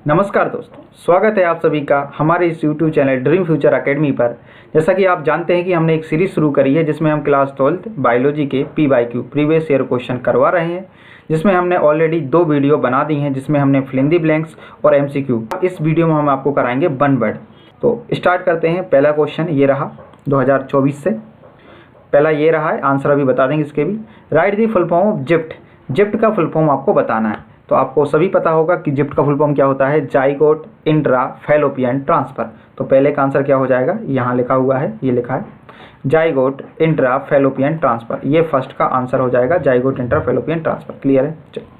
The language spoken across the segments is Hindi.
नमस्कार दोस्तों, स्वागत है आप सभी का हमारे इस YouTube channel dream future academy पर। जैसा कि आप जानते हैं कि हमने एक सीरीज शुरू करी है जिसमें हम क्लास 12th बायोलॉजी के PYQ प्रीवियस ईयर क्वेश्चन करवा रहे हैं, जिसमें हमने ऑलरेडी 2 वीडियो बना दी हैं जिसमें हमने फिल इन द ब्लैंक्स और MCQ। इस वीडियो में हम आपको कराएंगे वन वर्ड। तो स्टार्ट करते हैं। पहला क्वेश्चन ये रहा 2024 से, पहला ये रहा है, आंसर अभी बता देंगे इसके भी। Write the full form of ZIFT. ZIFT का फुल फॉर्म आपको बताना है। तो आपको सभी पता होगा कि जिप्ट का फुल फॉर्म क्या होता है, जाइगोट इंट्रा फैलोपियन ट्रांसफर। तो पहले का आंसर क्या हो जाएगा, यहाँ लिखा हुआ है, ये लिखा है जाइगोट इंट्रा फैलोपियन ट्रांसफर। ये फर्स्ट का आंसर हो जाएगा, zygote intra fallopian transfer. Clear है। चलिए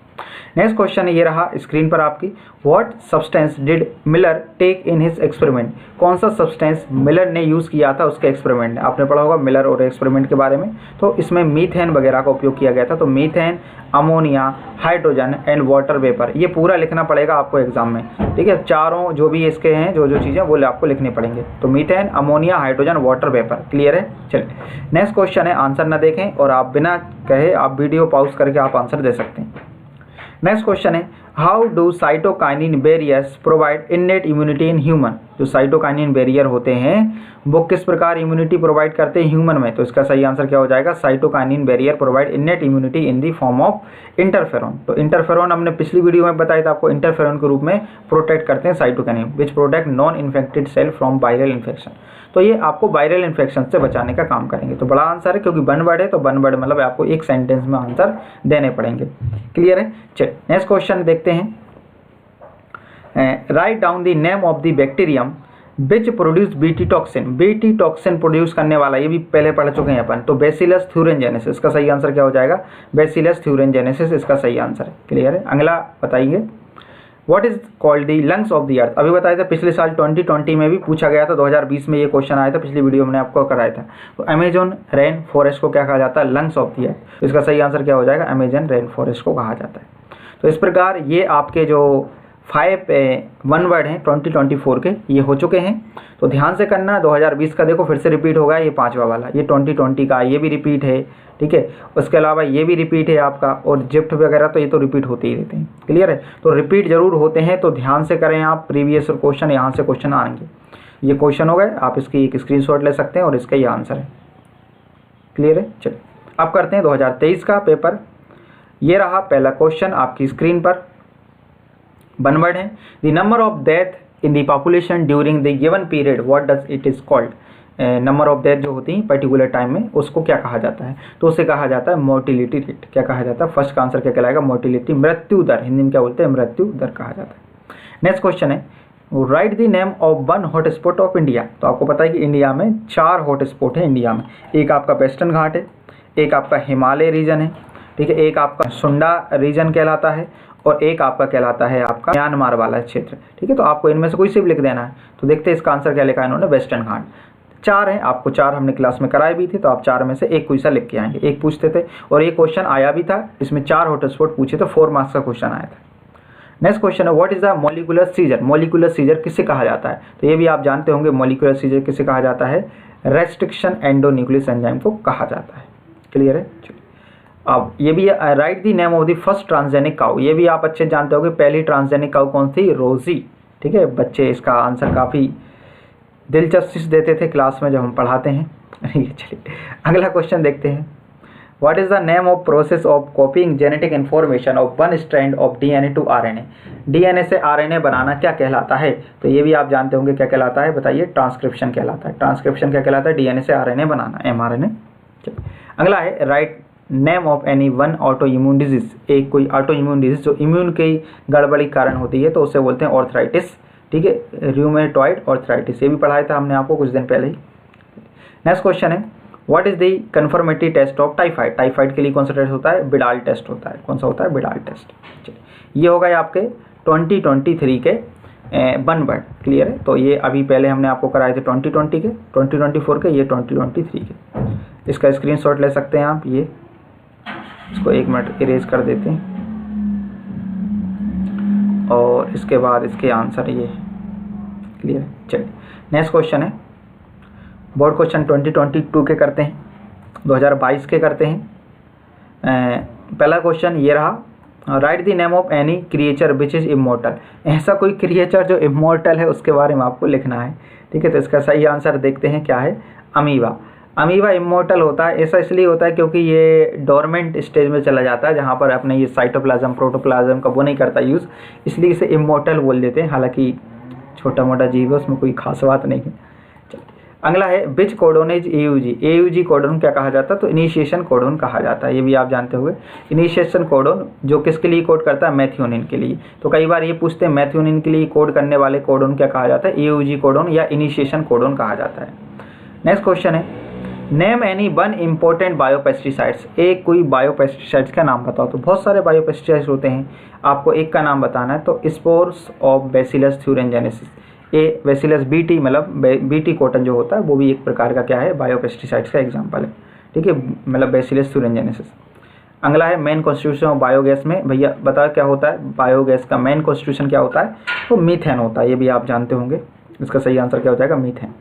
नेक्स्ट क्वेश्चन ये रहा स्क्रीन पर आपकी। What substance did Miller take in his experiment. कौन सा सब्सटेंस मिलर ने यूज़ किया था उसके एक्सपेरिमेंट में। आपने पढ़ा होगा मिलर और एक्सपेरिमेंट के बारे में। तो इसमें मीथेन वगैरह का उपयोग किया गया था। तो methane, ammonia, hydrogen and water vapour, ये पूरा लिखना पड़ेगा आपको एग्जाम में। ठीक है, चारों जो भी इसके हैं जो चीज़ें वो आपको लिखनी पड़ेंगे। तो methane, ammonia, hydrogen, water vapour. Clear है। चलिए नेक्स्ट क्वेश्चन है, आंसर ना देखें और आप बिना कहे आप वीडियो पॉज करके आप आंसर दे सकते हैं। नेक्स्ट क्वेश्चन है, how do cytokinin barriers provide innate immunity in human. जो साइटोकाइनिन बैरियर होते हैं वो किस प्रकार इम्यूनिटी प्रोवाइड करते हैं ह्यूमन में। तो इसका सही आंसर क्या हो जाएगा, cytokinin barrier provide innate immunity in the form of interferon. तो इंटरफेरॉन हमने पिछली वीडियो में बताया था आपको, इंटरफेरॉन के रूप में प्रोटेक्ट करते हैं cytokinin, which protect non infected cell from viral infection. तो ये आपको वायरल इन्फेक्शन से बचाने का काम करेंगे। तो बड़ा आंसर है, क्योंकि वन वर्ड है तो वन वर्ड मतलब आपको एक सेंटेंस में आंसर देने पड़ेंगे। क्लियर है। चलिए नेक्स्ट क्वेश्चन देखते हैं। Write down the name of the bacterium which produce BT toxin. BT toxin produce करने वाला, ये भी पहले पढ़ चुके हैं अपन। तो बैसिलस थ्यूरेंजेनेसिस, इसका सही आंसर क्या हो जाएगा, बैसिलस थ्यूरेंजेनेसिस इसका सही आंसर है। क्लियर है। अगला बताइए, what is called the lungs of the earth. अभी बताया था पिछले साल 2020 में भी पूछा गया था, 2020 में ये क्वेश्चन आया था, पिछली वीडियो मैंने आपको कराया था। तो अमेजोन रेन फॉरेस्ट को क्या कहा जाता है, लंग्स ऑफ द अर्थ। इसका सही आंसर क्या हो जाएगा, अमेजन रेन फॉरेस्ट को कहा जाता है। तो इस प्रकार ये आपके जो 5 वन वर्ड हैं 2024 के ये हो चुके हैं। तो ध्यान से करना, 2020 का देखो फिर से रिपीट होगा, ये 5वां वाला, ये 2020 का ये भी रिपीट है। ठीक है, उसके अलावा ये भी रिपीट है आपका, और जिप्ट वगैरह तो ये तो रिपीट होते ही रहते हैं। क्लियर है। तो रिपीट जरूर होते हैं, तो ध्यान से करें आप। प्रीवियस क्वेश्चन यहाँ से क्वेश्चन आएंगे, ये क्वेश्चन हो गए, आप इसकी एक स्क्रीनशॉट ले सकते हैं और इसका ये आंसर है। क्लियर है। चलिए अब करते हैं 2023 का पेपर। ये रहा पहला क्वेश्चन आपकी स्क्रीन पर, वन वर्ड है। The number of death in the population during the given period, what does it is called. Number of death जो होती है पर्टिकुलर टाइम में, उसको क्या कहा जाता है, तो उसे कहा जाता है मोर्टिलिटी रेट। क्या कहा जाता है, फर्स्ट का आंसर क्या कहलाएगा, मोर्टिलिटी, मृत्यु दर, हिंदी में क्या बोलते हैं, मृत्यु दर कहा जाता है। नेक्स्ट क्वेश्चन है, right the name of one hotspot of India. तो आपको पता है कि इंडिया में 4 हॉटस्पॉट है इंडिया में। एक आपका वेस्टर्न घाट है, एक आपका हिमालय रीजन है, ठीक है, एक आपका सुंडा रीजन कहलाता है, और एक आपका कहलाता है आपका म्यांमार वाला क्षेत्र। ठीक है, तो आपको इनमें से कोई से भी लिख देना है। तो देखते हैं इसका आंसर क्या लिखा है इन्होंने, वेस्टर्न घाट। 4 हैं, आपको 4 हमने क्लास में कराए भी थे, तो आप 4 में से एक कोई सा लिख के आएंगे। एक पूछते थे और ये क्वेश्चन आया भी था, इसमें 4 हॉटस्पॉट पूछे, तो 4 मार्क्स का क्वेश्चन आया था। नेक्स्ट क्वेश्चन है, what is the molecular scissor. Molecular scissor किसे कहा जाता है, तो ये भी आप जानते होंगे, मॉलिक्यूलर सीजर किसे कहा जाता है, रेस्ट्रिक्शन एंडोन्यूक्लियस एंजाइम को कहा जाता है। क्लियर है। अब ये भी write the name of the first transgenic cow. ये भी आप अच्छे जानते होंगे, पहली ट्रांसजेनिक काउ कौन थी, रोजी। ठीक है, बच्चे इसका आंसर काफ़ी दिलचस्पी से देते थे क्लास में जब हम पढ़ाते हैं। चलिए अगला क्वेश्चन देखते हैं। What is the name of process of copying genetic information of one strand of DNA to RNA। DNA से RNA बनाना क्या कहलाता है, तो ये भी आप जानते होंगे क्या कहलाता है, बताइए, ट्रांसक्रिप्शन कहलाता है। ट्रांसक्रिप्शन क्या कहलाता है, DNA से RNA बनाना, mRNA। अगला है, write name of any one auto immune disease. एक कोई ऑटो इम्यून डिजीज जो इम्यून की गड़बड़ी कारण होती है, तो उसे बोलते हैं ऑर्थराइटिस। ठीक है, रूमेटॉइड ऑर्थराइटिस, ये भी पढ़ाया था हमने आपको कुछ दिन पहले ही। नेक्स्ट क्वेश्चन है, what is the confirmatory test of typhoid. Typhoid के लिए कौन सा टेस्ट होता है, बिडाल टेस्ट होता है। कौन सा होता है, बिडाल टेस्ट। चलिए ये होगा आपके 2023 के वन वर्ड। क्लियर है। तो ये अभी पहले हमने आपको कराए थे 2020 के, 2024 के, ये 2023 के। इसका स्क्रीनशॉट ले सकते हैं आप। ये इसको 1 मिनट इरेज कर देते हैं, और इसके बाद इसके आंसर ये। क्लियर है। चलिए नेक्स्ट क्वेश्चन है, बोर्ड क्वेश्चन 2022 के करते हैं, 2022 के करते हैं। पहला क्वेश्चन ये रहा, right the name of any creature which is immortal. ऐसा कोई क्रिएचर जो इमोर्टल है उसके बारे में आपको लिखना है, ठीक है। तो इसका सही आंसर देखते हैं क्या है, अमीबा। अमीबा इमोर्टल होता है, ऐसा इसलिए होता है क्योंकि ये डोरमेंट स्टेज में चला जाता है जहाँ पर अपने ये साइटोप्लाज्म प्रोटोप्लाज्म का वो नहीं करता यूज़, इसलिए इसे इमोर्टल बोल देते हैं। हालांकि छोटा मोटा जीव है, उसमें कोई खास बात नहीं है। अगला है which codon is AUG। AUG codon क्या कहा जाता है, तो इनिशिएशन कोडोन कहा जाता है, ये भी आप जानते हुए। इनिशिएशन कोडोन जो किसके लिए कोड करता है, मैथ्योनिन के लिए। तो कई बार ये पूछते हैं मैथ्योनिन के लिए कोड करने वाले कोडोन क्या कहा जाता है, AUG कोडोन या इनिशिएशन कोडोन कहा जाता है। नेक्स्ट क्वेश्चन है name any one important biopesticides. एक कोई बायोपेस्टिसाइड्स का नाम बताओ। तो बहुत सारे बायोपेस्टिसाइड्स होते हैं, आपको एक का नाम बताना है। तो spores of bacillus thuringiensis, a bacillus BT मतलब BT कॉटन जो होता है वो भी एक प्रकार का क्या है, बायोपेस्टिसाइड्स का एग्जाम्पल है, ठीक है, मतलब बैसिलस थ्यूरेंजेनेसिस। अगला है मेन कॉन्स्टिट्यूशन ऑफ बायोगैस में, भैया बताओ क्या होता है, बायोगैस का मेन कॉन्स्टिट्यूशन क्या होता है, तो मीथेन होता है, ये भी आप जानते होंगे। इसका सही आंसर क्या हो जाएगा, मीथेन।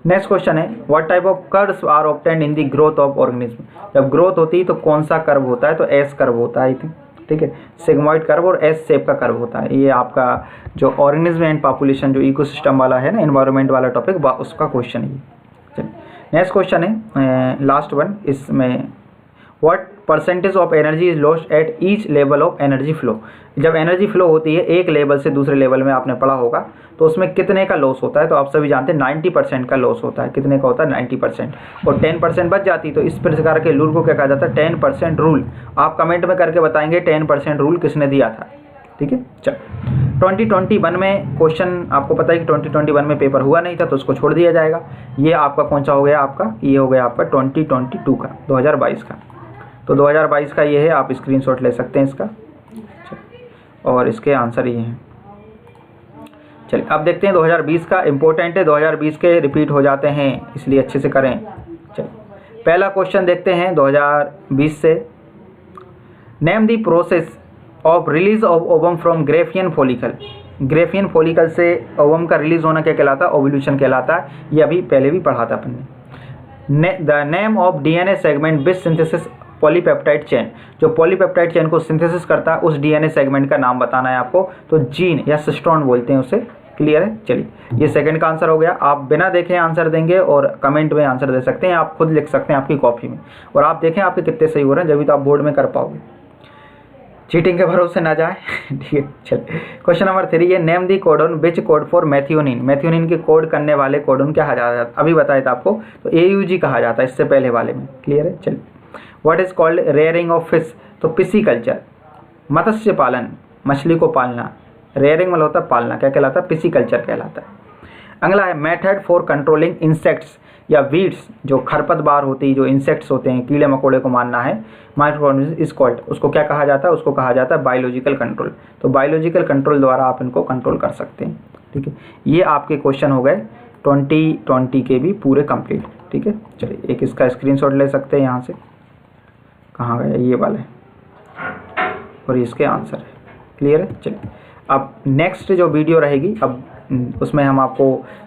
नेक्स्ट क्वेश्चन है what type of curves are obtained in the growth of organism. जब ग्रोथ होती है तो कौन सा कर्व होता है, तो एस कर्व होता है, ठीक है, सिग्मॉइड कर्व और एस शेप का कर्व होता है। ये आपका जो ऑर्गेनिज्म एंड पॉपुलेशन जो इकोसिस्टम वाला है ना, एनवायरनमेंट वाला टॉपिक, उसका क्वेश्चन है। चलिए नेक्स्ट क्वेश्चन है लास्ट वन, इसमें what percentage of energy is lost at each level of energy flow. जब एनर्जी फ्लो होती है एक लेवल से दूसरे लेवल में, आपने पढ़ा होगा, तो उसमें कितने का लॉस होता है, तो आप सभी जानते हैं 90% का लॉस होता है। कितने का होता है, 90%, और 10% बच जाती। तो इस प्रकार के रूल को क्या कहा जाता है, 10% रूल। आप कमेंट में करके बताएंगे 10% रूल किसने दिया था, ठीक है। चल 2021 में क्वेश्चन आपको पता है कि 2021 में पेपर हुआ नहीं था, तो उसको छोड़ दिया जाएगा। ये आपका कौन सा हो गया, आपका ये हो गया आपका 2022 का, 2022 का। तो 2022 का ये है, आप स्क्रीनशॉट ले सकते हैं इसका, और इसके आंसर ये हैं। चलिए अब देखते हैं 2020 का, इंपॉर्टेंट है, 2020 के रिपीट हो जाते हैं, इसलिए अच्छे से करें। चलिए पहला क्वेश्चन देखते हैं 2020 से। Name the process of release of ovum from Graafian follicle. Graafian follicle से ओवम का रिलीज होना क्या कहलाता है, ओव्यूलेशन कहलाता है। ये अभी पहले भी पढ़ा था अपन ने। The name of DNA segment which synthesis polypeptide chain. जो पॉलीपेप्टाइड चेन को सिंथेसिस करता है उस DNA सेगमेंट का नाम बताना है आपको, तो जीन या सिस्टोन बोलते हैं उसे। क्लियर है। चलिए ये सेकंड का आंसर हो गया। आप बिना देखे आंसर देंगे और कमेंट में आंसर दे सकते हैं, आप खुद लिख सकते हैं आपकी कॉपी में, और आप देखें आपके कितने सही हो रहे हैं, जब भी तो आप बोर्ड में कर पाओगे। चीटिंग के भरोसे ना जाए, ठीक है। चलिए क्वेश्चन नंबर 3 ये name the codon which code for मैथ्योनिन। मैथ्योनिन के कोड करने वाले कोडोन क्या कहा जाता है, अभी बताया था आपको, तो AUG कहा जाता है इससे पहले वाले में। क्लियर है। चलिए what is called rearing of fish, तो पिसीकल्चर। मत्स्य पालन, मछली को पालना, रेयरिंग मतलब होता है पालना, क्या कहलाता है, पिसीकल्चर कहलाता है। अगला है मेथड फॉर कंट्रोलिंग इंसेक्ट्स या वीड्स, जो खरपतवार होती है, जो इंसेक्ट्स होते हैं, कीड़े मकोड़े को मारना है, माइक्रोऑर्गेनिज्म इज कॉल्ड, उसको क्या कहा जाता है, उसको कहा जाता है बायोलॉजिकल कंट्रोल। तो बायोलॉजिकल कंट्रोल द्वारा आप इनको कंट्रोल कर सकते हैं। ठीक है, ये आपके क्वेश्चन हो गए 2020 के भी पूरे कंप्लीट। ठीक है, चलिए एक इसका स्क्रीनशॉट ले सकते हैं यहाँ से, कहाँ गया ये वाले, और इसके आंसर है। क्लियर है। चलिए अब नेक्स्ट जो वीडियो रहेगी, अब उसमें हम आपको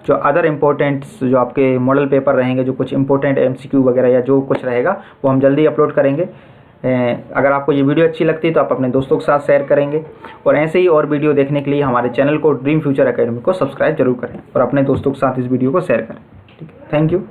जो अदर इम्पोर्टेंट जो आपके मॉडल पेपर रहेंगे, जो कुछ इंपॉर्टेंट MCQ वगैरह या जो कुछ रहेगा वो हम जल्दी अपलोड करेंगे। अगर आपको ये वीडियो अच्छी लगती है तो आप अपने दोस्तों के साथ शेयर करेंगे, और ऐसे ही और वीडियो देखने के लिए हमारे चैनल को ड्रीम फ्यूचर एकेडमी को सब्सक्राइब जरूर करें और अपने दोस्तों के साथ इस वीडियो को शेयर करें। ठीक है, थैंक यू।